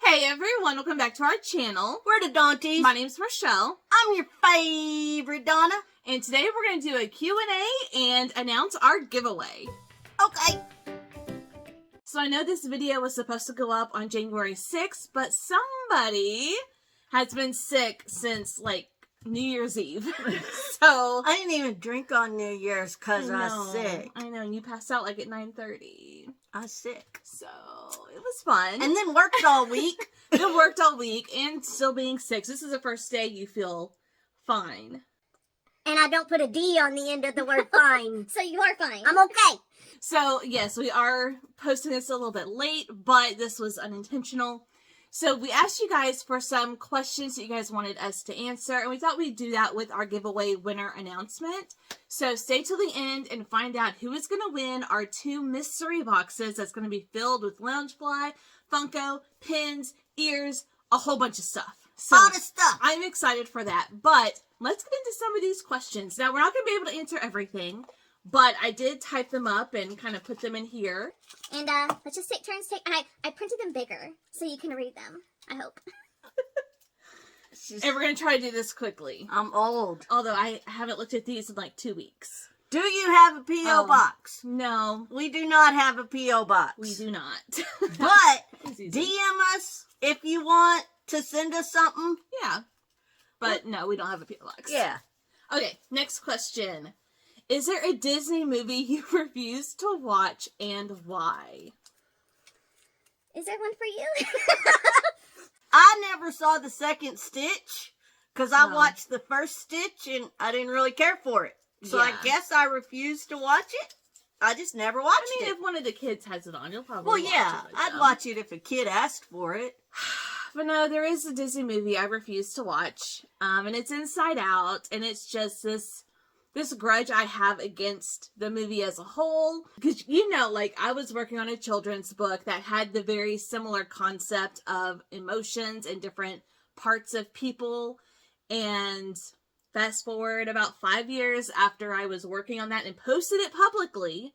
Hey everyone, welcome back to our channel. We're the Dawnties. My name's Rochelle. I'm your favorite Donna. And today we're going to do a Q&A and announce our giveaway. Okay. So I know this video was supposed to go up on January 6th, but somebody has been sick since like New Year's Eve. So I didn't even drink on New Year's because I was sick. I know, and you passed out like at 9:30. I was sick. So it was fun. And then worked all week. Then worked all week and still being sick. This is the first day you feel fine. And I don't put a D on the end of the word fine. So you are fine. I'm okay. So, yes, we are posting this a little bit late, but this was unintentional. So, we asked you guys for some questions that you guys wanted us to answer, and we thought we'd do that with our giveaway winner announcement. So, stay till the end and find out who is going to win our 2 mystery boxes that's going to be filled with Loungefly, Funko, pins, ears, a whole bunch of stuff. So, all the stuff. I'm excited for that, but let's get into some of these questions. Now, we're not going to be able to answer everything, but I did type them up and kind of put them in here. And let's just take turns. I printed them bigger so you can read them, I hope. And we're going to try to do this quickly. I'm old. Although I haven't looked at these in like 2 weeks. Do you have a P.O. box? No. We do not have a P.O. box. We do not. But DM us if you want to send us something. Yeah. But no, we don't have a P.O. box. Yeah. Okay, next question. Is there a Disney movie you refuse to watch and why? Is there one for you? I never saw the second Stitch because I watched the first Stitch and I didn't really care for it. So I guess I refused to watch it. I just never watched it. If one of the kids has it on, you'll probably Well, watch yeah, it with I'd them. watch it if a kid asked for it. But no, there is a Disney movie I refuse to watch. And it's Inside Out. And it's just this grudge I have against the movie as a whole. Because, you know, like, I was working on a children's book that had the very similar concept of emotions and different parts of people. And fast forward about 5 years after I was working on that and posted it publicly,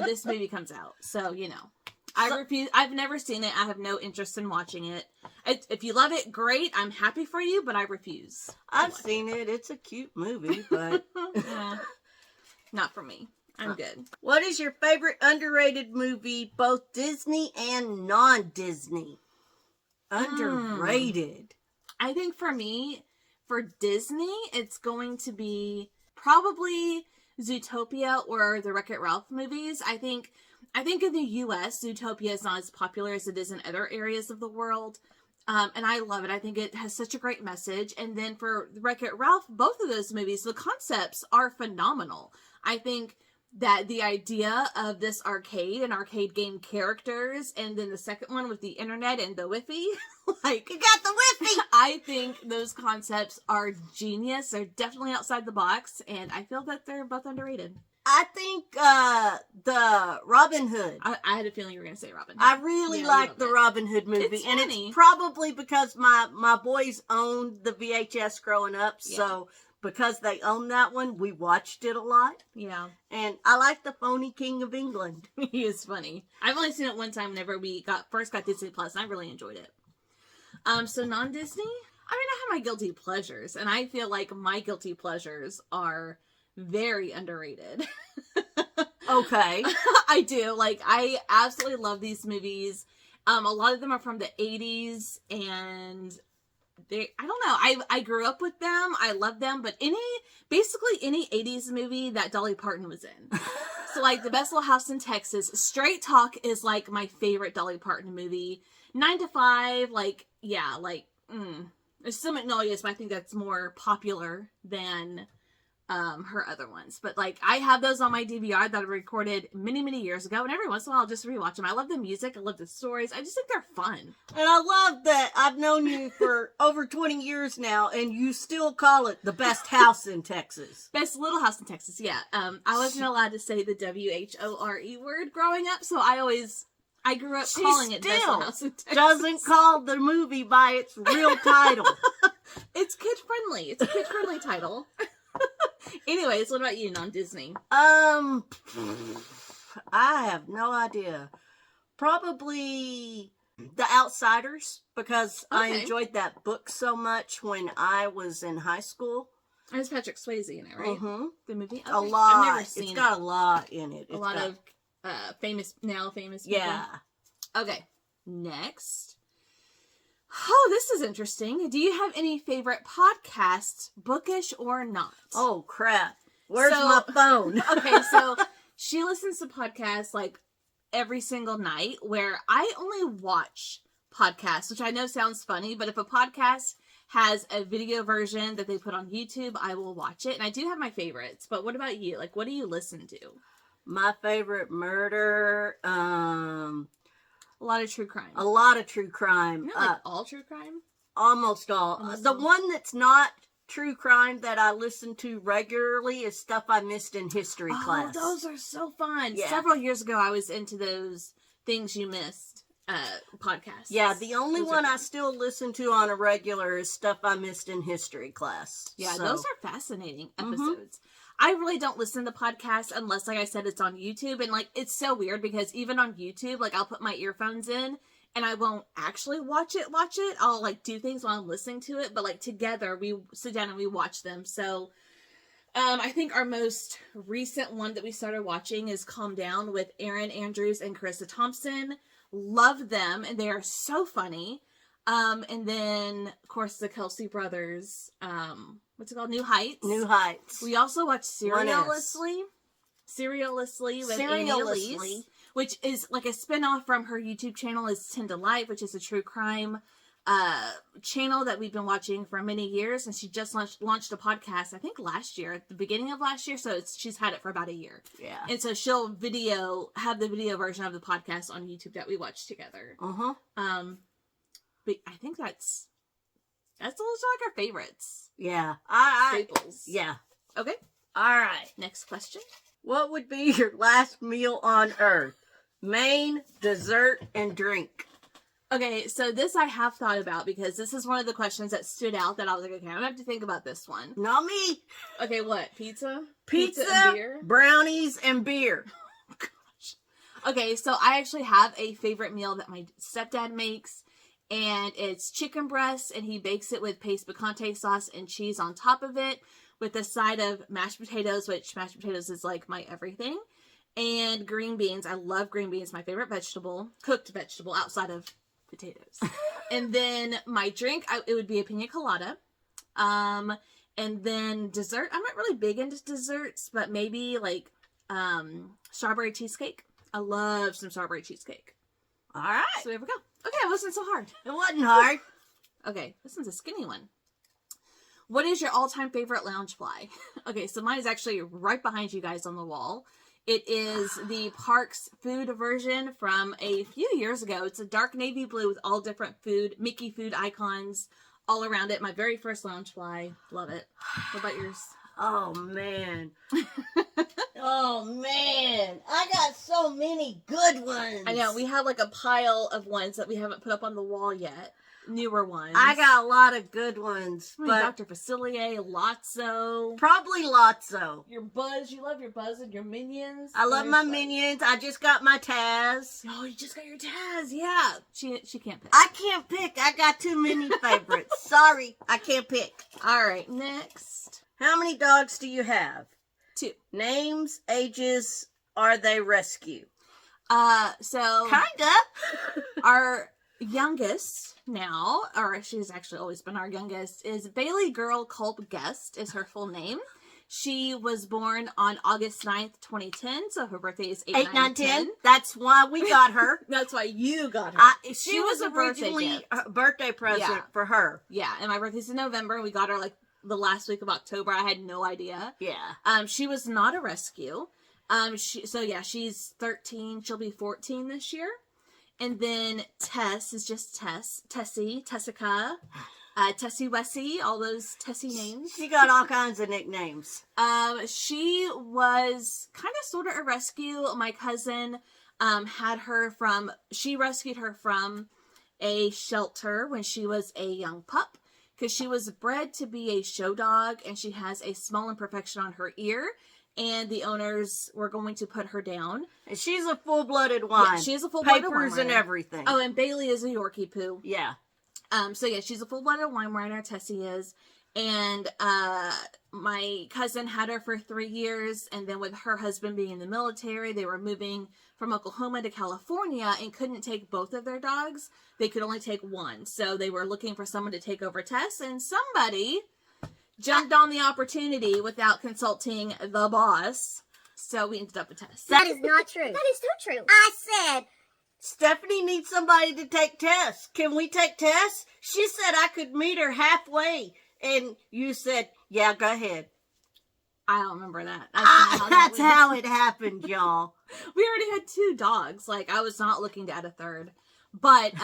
this movie comes out. So, you know. I refuse. I've never seen it. I have no interest in watching it. If you love it, great. I'm happy for you, but I refuse. I've seen it. It's a cute movie, but not for me. I'm good. What is your favorite underrated movie, both Disney and non-Disney? Underrated. I think for me, for Disney, it's going to be probably Zootopia or the Wreck-It Ralph movies. I think in the U.S., Zootopia is not as popular as it is in other areas of the world. And I love it. I think it has such a great message. And then for Wreck-It Ralph, both of those movies, the concepts are phenomenal. I think that the idea of this arcade and arcade game characters, and then the second one with the internet and the Wi-Fi, like, you got the Wi-Fi! I think those concepts are genius. They're definitely outside the box, and I feel that they're both underrated. I think the Robin Hood. I had a feeling you were going to say Robin Hood. I really like the Robin Hood movie. It's and funny. It's probably because my boys owned the VHS growing up. Yeah. So because they owned that one, we watched it a lot. Yeah. And I like the phony King of England. He is funny. I've only seen it one time whenever we first got Disney Plus, and I really enjoyed it. So non-Disney? I mean, I have my guilty pleasures, and I feel like my guilty pleasures are very underrated. Okay. I do. Like, I absolutely love these movies. A lot of them are from the 80s, and I don't know. I grew up with them. I love them, but basically any 80s movie that Dolly Parton was in. So, like, The Best Little House in Texas, Straight Talk is, like, my favorite Dolly Parton movie. 9 to 5, like, yeah, like, there's some Magnolias, but I think that's more popular than her other ones. But, like, I have those on my DVR that I recorded many, many years ago, and every once in a while I'll just rewatch them. I love the music. I love the stories. I just think they're fun. And I love that I've known you for over 20 years now, and you still call it the best house in Texas. Best Little House in Texas, yeah. I wasn't allowed to say the W-H-O-R-E word growing up, so I grew up calling it Best Little House in Texas. Doesn't call the movie by its real title. It's kid-friendly. It's a kid-friendly title. Anyways, what about you, non-Disney? I have no idea. Probably The Outsiders, because I Okay. enjoyed that book so much when I was in high school. There's Patrick Swayze in it, right? Mm-hmm. The movie? Okay. A lot. I've never seen it's it. got a lot in it. A lot of famous people. Yeah. Okay. Next. Oh, this is interesting. Do you have any favorite podcasts, bookish or not? Oh, crap. Where's my phone? Okay, so she listens to podcasts like every single night, where I only watch podcasts, which I know sounds funny, but if a podcast has a video version that they put on YouTube, I will watch it. And I do have my favorites, but what about you? Like, what do you listen to? My favorite murder, A lot of true crime. a lot of true crime. Not like all true crime? Almost all. Almost The all. one that's not true crime that I listen to regularly is Stuff I Missed in History Class. Oh, those are so fun. Yeah. Several years ago, I was into those Things You Missed podcasts. Yeah, the only Those are one I fun. still listen to on a regular is Stuff I Missed in History Class. Yeah, So, those are fascinating Mhm. episodes. I really don't listen to podcasts unless, like I said, it's on YouTube. And, like, it's so weird because even on YouTube, like, I'll put my earphones in and I won't actually watch it. I'll, like, do things while I'm listening to it. But, like, together, we sit down and we watch them. So, I think our most recent one that we started watching is Calm Down with Erin Andrews and Carissa Thompson. Love them, and they are so funny. And then, of course, the Kelsey brothers, what's it called? New Heights. New Heights. We also watch One S. Serialously with Annie Elise, which is like a spinoff from her YouTube channel is Tend to Light, which is a true crime channel that we've been watching for many years. And she just launched a podcast, I think last year, at the beginning of last year. So she's had it for about a year. Yeah. And so she'll have the video version of the podcast on YouTube that we watch together. Uh-huh. But I think that's a little like our favorites. Yeah. Staples. Yeah. Okay. All right. Next question. What would be your last meal on Earth? Main, dessert, and drink. Okay, so this I have thought about because this is one of the questions that stood out that I was like, okay, I'm gonna have to think about this one. Not me. Okay, what? Pizza? Pizza, and beer? brownies, and beer. Okay, so I actually have a favorite meal that my stepdad makes, and it's chicken breast, and he bakes it with paste picante sauce and cheese on top of it, with a side of mashed potatoes, which mashed potatoes is like my everything, and green beans. I love green beans, my favorite vegetable, cooked vegetable outside of potatoes. And then my drink, it would be a pina colada. And then dessert, I'm not really big into desserts, but maybe like strawberry cheesecake. I love some strawberry cheesecake. All right. So there we go. Okay, it wasn't so hard. It wasn't hard. Okay, this one's a skinny one. What is your all-time favorite lounge fly? Okay, so mine is actually right behind you guys on the wall. It is the Parks food version from a few years ago. It's a dark navy blue with all different Mickey food icons all around it. My very first lounge fly. Love it. What about yours? Oh, man. Oh, man. I got so many good ones. I know, we have like a pile of ones that we haven't put up on the wall yet. Newer ones. I got a lot of good ones. I mean, But Dr. Facilier, Lotso. probably Lotso. Your Buzz. You love your Buzz and your Minions. I love my Buzz. Minions. I just got my Taz. Oh, you just got your Taz. Yeah. She can't pick. I can't pick. I got too many favorites. Sorry, I can't pick. All right, next. How many dogs do you have? 2. Names, ages, are they rescue? So Kinda. our youngest now, or she's actually always been our youngest, is Bailey Girl Culp Guest is her full name. She was born on August 9th, 2010, so her birthday is 8, 9, 10. That's why we got her. That's why you got her. She was a birthday originally gift. a birthday present Yeah. for her. Yeah, and my birthday's in November. We got her like the last week of October. I had no idea. Yeah. She was not a rescue. She's 13. She'll be 14 this year. And then Tess is just Tess. Tessie, Tessica, Tessie Wessie, all those Tessie names. She got all kinds of nicknames. She was kind of sort of a rescue. My cousin she rescued her from a shelter when she was a young pup, because she was bred to be a show dog, and she has a small imperfection on her ear and the owners were going to put her down. And she's a full-blooded wine. Yeah, she is a full-blooded wine Papers and everything. Oh, and Bailey is a Yorkie poo. Yeah. So yeah, she's a full-blooded wine runner. Tessie is. And my cousin had her for 3 years, and then with her husband being in the military, they were moving from Oklahoma to California and couldn't take both of their dogs. They could only take one. So they were looking for someone to take over Tess, and somebody jumped on the opportunity without consulting the boss. So we ended up with Tess. That is not true. That is so true. I said, Stephanie needs somebody to take Tess. Can we take Tess? She said I could meet her halfway. And you said, yeah, go ahead. I don't remember that. That's how it happened, y'all. We already had 2 dogs. Like, I was not looking to add a third. But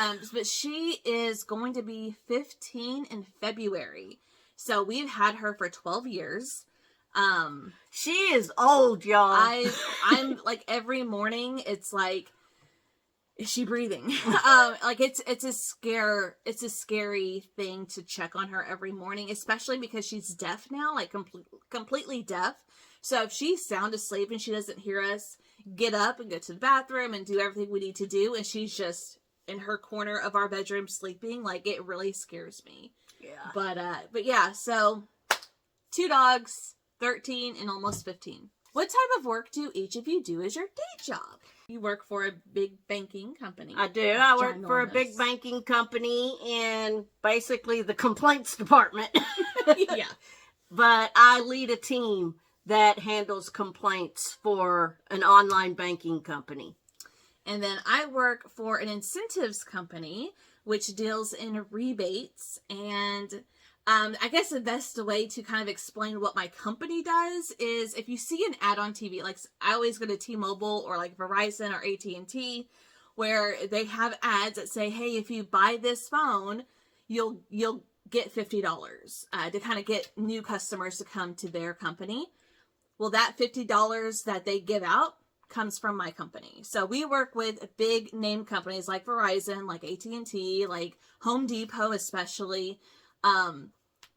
she is going to be 15 in February. So we've had her for 12 years. She is old, y'all. I'm like, every morning, it's like, is she breathing? Like it's a scary thing to check on her every morning, especially because she's deaf now, like completely deaf. So if she's sound asleep and she doesn't hear us get up and go to the bathroom and do everything we need to do, and she's just in her corner of our bedroom sleeping, like, it really scares me. Yeah. But yeah, so 2 dogs, 13 and almost 15. What type of work do each of you do as your day job? You work for a big banking company. I do. I work for a big banking company in basically the complaints department. Yeah. But I lead a team that handles complaints for an online banking company. And then I work for an incentives company, which deals in rebates. And I guess the best way to kind of explain what my company does is, if you see an ad on TV, like I always go to T-Mobile or like Verizon or AT&T, where they have ads that say, hey, if you buy this phone, you'll get $50 to kind of get new customers to come to their company. Well, that $50 that they give out comes from my company. So we work with big name companies like Verizon, like AT&T, like Home Depot especially,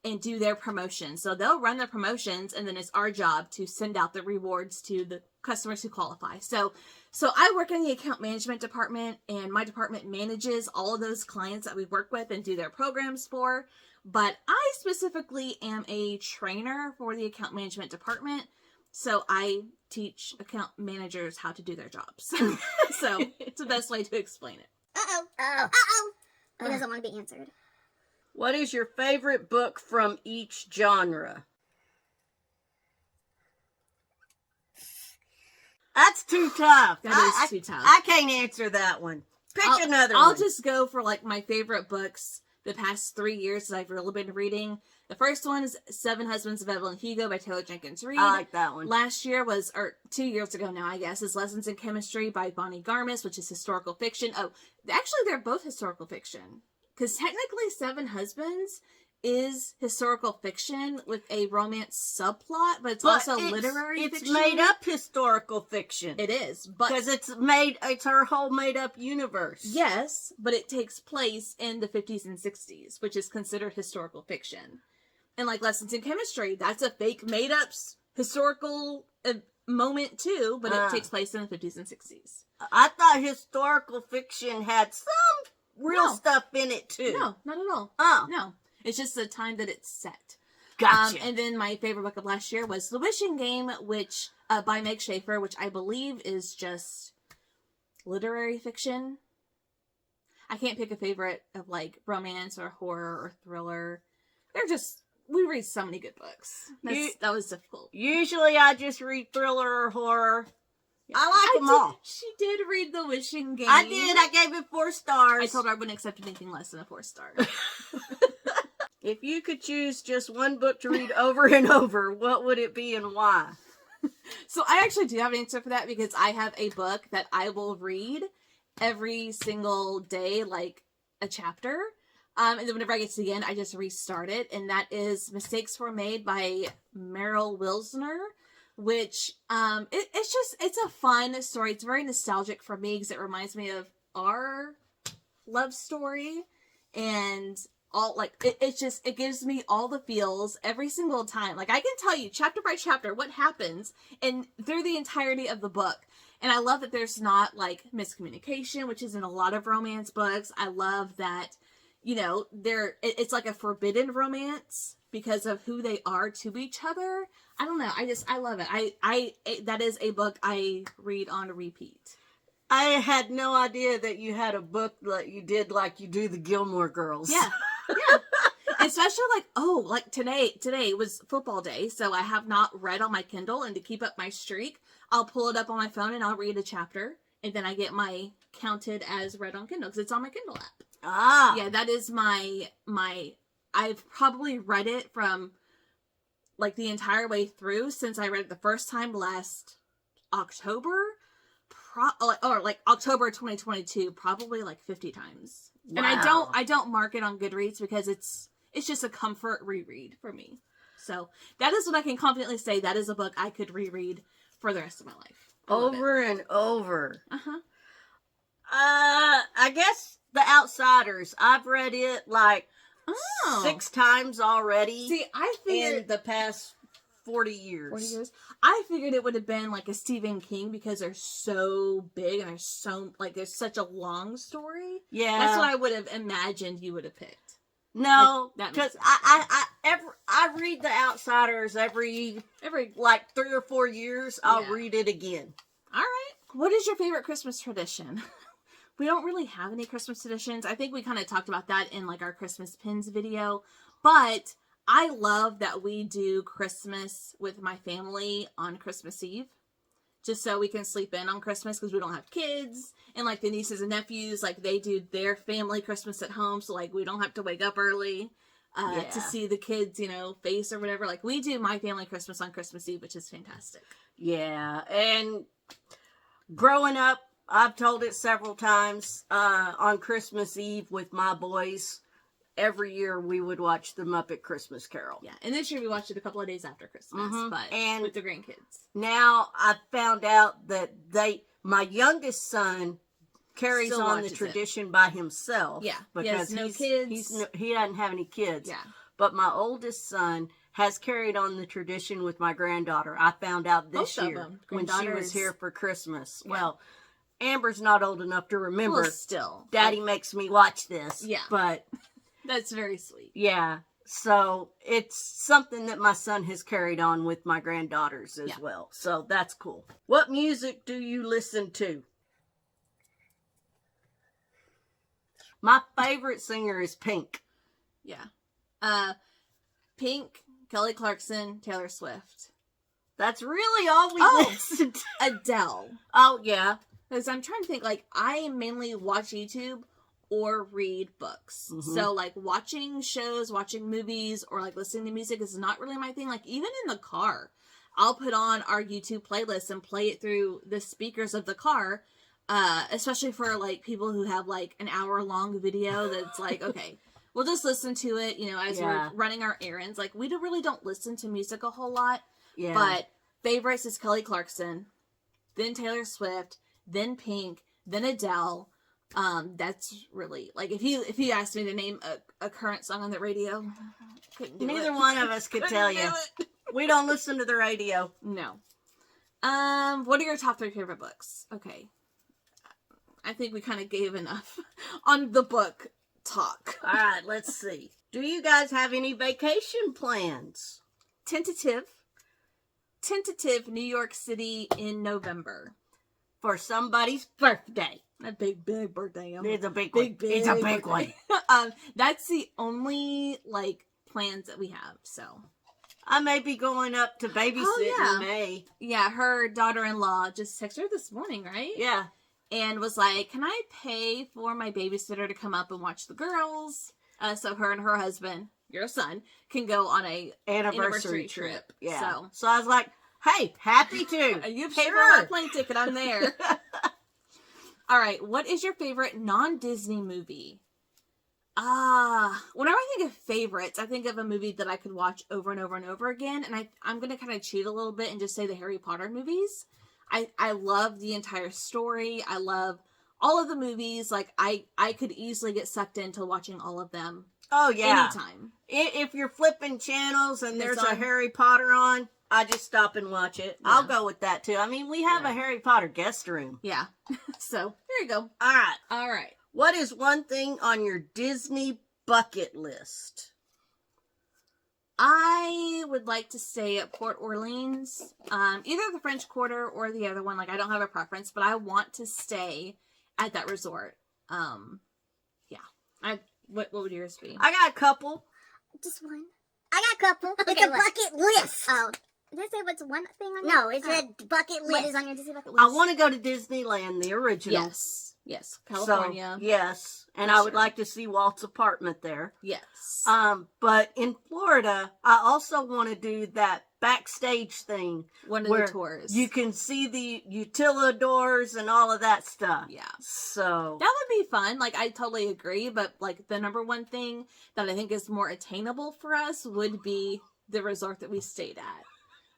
and do their promotions. So they'll run their promotions, and then it's our job to send out the rewards to the customers who qualify. So I work in the account management department, and my department manages all of those clients that we work with and do their programs for. But I specifically am a trainer for the account management department. So I teach account managers how to do their jobs. So it's the best way to explain it. It doesn't want to be answered. What is your favorite book from each genre? That's too tough. That is too tough. I can't answer that one. Pick another one. I'll just go for like my favorite books the past 3 years that I've really been reading. The first one is 7 Husbands of Evelyn Hugo by Taylor Jenkins Reid. I like that one. Last year or 2 years ago now, I guess, is Lessons in Chemistry by Bonnie Garmis, which is historical fiction. Oh, actually, they're both historical fiction. Because technically 7 Husbands is historical fiction with a romance subplot, but it's also literary fiction. It's made up historical fiction. It is, but because it's her whole made up universe. Yes, but it takes place in the 50s and 60s, which is considered historical fiction. And like Lessons in Chemistry, that's a fake made up historical moment too, but it takes place in the 50s and 60s. I thought historical fiction had some real stuff in it too. No, not at all. Oh. No. It's just the time that it's set. Gotcha. And then my favorite book of last year was The Wishing Game, which by Meg Schaefer, which I believe is just literary fiction. I can't pick a favorite of like romance or horror or thriller. We read so many good books. That was difficult. Usually I just read thriller or horror. Yeah. I like them all. She did read The Wishing Game. I did. I gave it 4 stars. I told her I wouldn't accept anything less than a 4 star. If you could choose just one book to read over and over, what would it be and why? So I actually do have an answer for that, because I have a book that I will read every single day, like a chapter. And then whenever I get to the end, I just restart it. And that is Mistakes Were Made by Meryl Wilsner, which it's a fun story. It's very nostalgic for me because it reminds me of our love story. And all, like, it gives me all the feels every single time. Like, I can tell you chapter by chapter what happens and through the entirety of the book. And I love that there's not, like, miscommunication, which is in a lot of romance books. I love that, you know, it's like a forbidden romance because of who they are to each other. I don't know. I love it. That is a book I read on repeat. I had no idea that you had a book that you did like you do the Gilmore Girls. Yeah. Yeah. Especially like today was football day, so I have not read on my Kindle, and to keep up my streak, I'll pull it up on my phone and I'll read a chapter, and then I get my counted as read on Kindle because it's on my Kindle app. Ah. Yeah, that is my I've probably read it from like the entire way through since I read it the first time last October. Or like October 2022, probably like 50 times. Wow. And I don't mark it on Goodreads because it's just a comfort reread for me. So that is what I can confidently say. That is a book I could reread for the rest of my life. Over and over. I guess The Outsiders. I've read it like 6 times already. See, I figured in the past 40 years. 40 years. I figured it would have been like a Stephen King because they're so big and there's such a long story. Yeah. That's what I would have imagined you would have picked. No, because I read The Outsiders every like 3 or 4 years. I'll read it again. All right. What is your favorite Christmas tradition? We don't really have any Christmas traditions. I think we kind of talked about that in like our Christmas pins video, but I love that we do Christmas with my family on Christmas Eve, just so we can sleep in on Christmas because we don't have kids. And like the nieces and nephews, like they do their family Christmas at home, so like we don't have to wake up early to see the kids, you know, face or whatever. Like we do my family Christmas on Christmas Eve, which is fantastic. Yeah, and growing up, I've told it several times, on Christmas Eve with my boys, every year we would watch the Muppet Christmas Carol. Yeah, and this year we watched it a couple of days after Christmas, but and with the grandkids. Now I found out that my youngest son carries Still on the watches tradition by himself. Yeah, because he has no kids. He doesn't have any kids. Yeah. But my oldest son has carried on the tradition with my granddaughter. I found out this year when she was here for Christmas. Yeah. Well, Amber's not old enough to remember. Well, still. Daddy makes me watch this. Yeah. But that's very sweet. Yeah. So it's something that my son has carried on with my granddaughters as well. So that's cool. What music do you listen to? My favorite singer is Pink. Yeah. Pink, Kelly Clarkson, Taylor Swift. That's really all we listen to. Adele. Oh, yeah. Because I'm trying to think, like, I mainly watch YouTube or read books. So, like, watching shows, watching movies, or, like, listening to music is not really my thing. Like, even in the car, I'll put on our YouTube playlist and play it through the speakers of the car, especially for, like, people who have, like, an hour-long video that's like, okay, we'll just listen to it, you know, as we're running our errands. Like, we really don't listen to music a whole lot. Yeah. But favorites is Kelly Clarkson, then Taylor Swift, then Pink, then Adele. That's really, like, if you asked me to name a current song on the radio, couldn't do Neither one of us could tell you. We don't listen to the radio. No. What are your top 3 favorite books? Okay. I think we kind of gave enough on the book talk. All right, let's see. Do you guys have any vacation plans? Tentative New York City in November. For somebody's birthday. A big birthday. It's a big one. It's a big one. That's the only, like, plans that we have, so. I may be going up to babysit in May. Yeah, her daughter-in-law just texted her this morning, right? Yeah. And was like, can I pay for my babysitter to come up and watch the girls? So her and her husband, your son, can go on a anniversary trip. Yeah. So I was like, hey, happy to. You pay for my plane ticket, I'm there. All right, what is your favorite non-Disney movie? Whenever I think of favorites, I think of a movie that I could watch over and over and over again. And I'm going to kind of cheat a little bit and just say the Harry Potter movies. I love the entire story. I love all of the movies, like, I could easily get sucked into watching all of them. Oh, yeah. Anytime. If you're flipping channels and there's It's a on. Harry Potter on, I just stop and watch it. Yeah. I'll go with that, too. I mean, we have Yeah. a Harry Potter guest room. Yeah. So, there you go. All right. All right. What is one thing on your Disney bucket list? I would like to stay at Port Orleans, either the French Quarter or the other one. Like, I don't have a preference, but I want to stay at that resort. Yeah. What would yours be? I got a couple. Just one. I got a couple. It's a bucket list. Oh. Did I say what's one thing on No, your... it's a bucket list. What is on your Disney bucket list? I want to go to Disneyland, the original. Yes. Yes. California. So, yes. And For I would sure. like to see Walt's apartment there. Yes. But in Florida, I also want to do that backstage thing One of where the tours. you can see the utilidors and all of that stuff. Yeah. So That would be fun. Like, I totally agree. But, like, the number one thing that I think is more attainable for us would be the resort that we stayed at,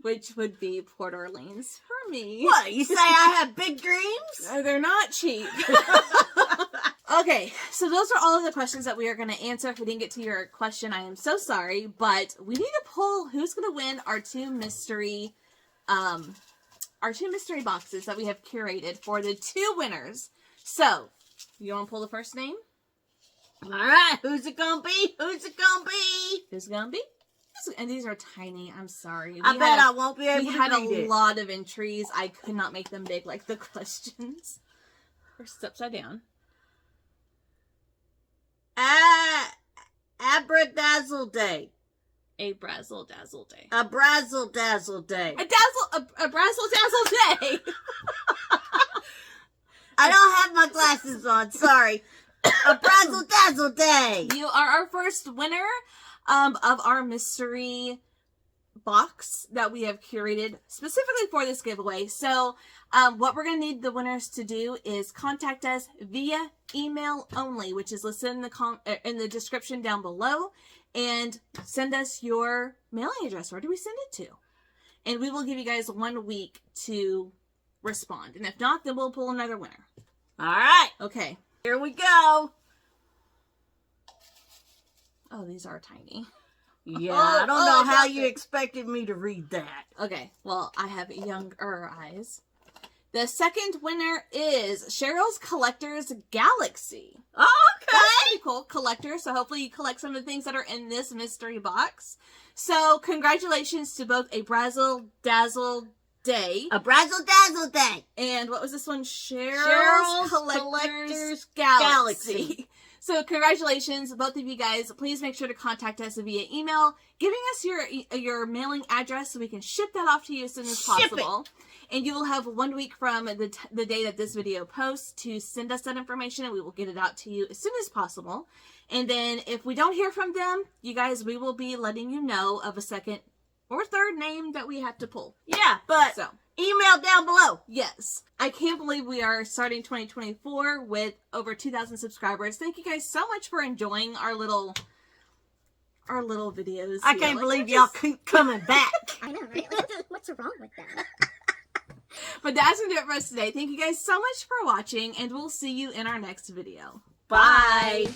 which would be Port Orleans for me. what? You say I have big dreams? They're not cheap. Okay, so those are all of the questions that we are going to answer. If we didn't get to your question, I am so sorry, but we need to pull who's going to win our two mystery boxes that we have curated for the two winners. So, you want to pull the first name? All right, who's it gonna be? Who's it gonna be? Who's it going to be? And these are tiny. I'm sorry. I bet I won't be able We to had read a it. lot of entries. I could not make them big like the questions. First upside down. Abradazzle day. A Brazzle Dazzle Day. A brazzle dazzle day. A Brazzle Dazzle Day! I don't have my glasses on. Sorry. A brazzle dazzle day. You are our first winner of our mystery box that we have curated specifically for this giveaway. So what we're going to need the winners to do is contact us via email only, which is listed in the description down below, and send us your mailing address. Where do we send it to? And we will give you guys 1 week to respond. And if not, then we'll pull another winner. All right. Okay. Here we go. Oh, these are tiny. Yeah, I don't know I how got you it. expected me to read that. Okay, well, I have younger eyes. The second winner is Cheryl's Collector's Galaxy. Okay. That's pretty cool, collector. So hopefully you collect some of the things that are in this mystery box. So congratulations to both a Brazzle Dazzle Day. A brazzle dazzle day. And what was this one? Cheryl's Collector's Galaxy. Galaxy. So congratulations, both of you guys. Please make sure to contact us via email, giving us your mailing address so we can ship that off to you as soon as possible. And you will have 1 week from the day that this video posts to send us that information, and we will get it out to you as soon as possible. And then if we don't hear from them, you guys, we will be letting you know of a second or third name that we have to pull. Yeah, but So, email down below. yes. I can't believe we are starting 2024 with over 2,000 subscribers. Thank you guys so much for enjoying our little videos. I here. can't Like, believe we're y'all just- keep coming back. I know, right? Like, what's wrong with that? But that's going to do it for us today. Thank you guys so much for watching, and we'll see you in our next video. Bye.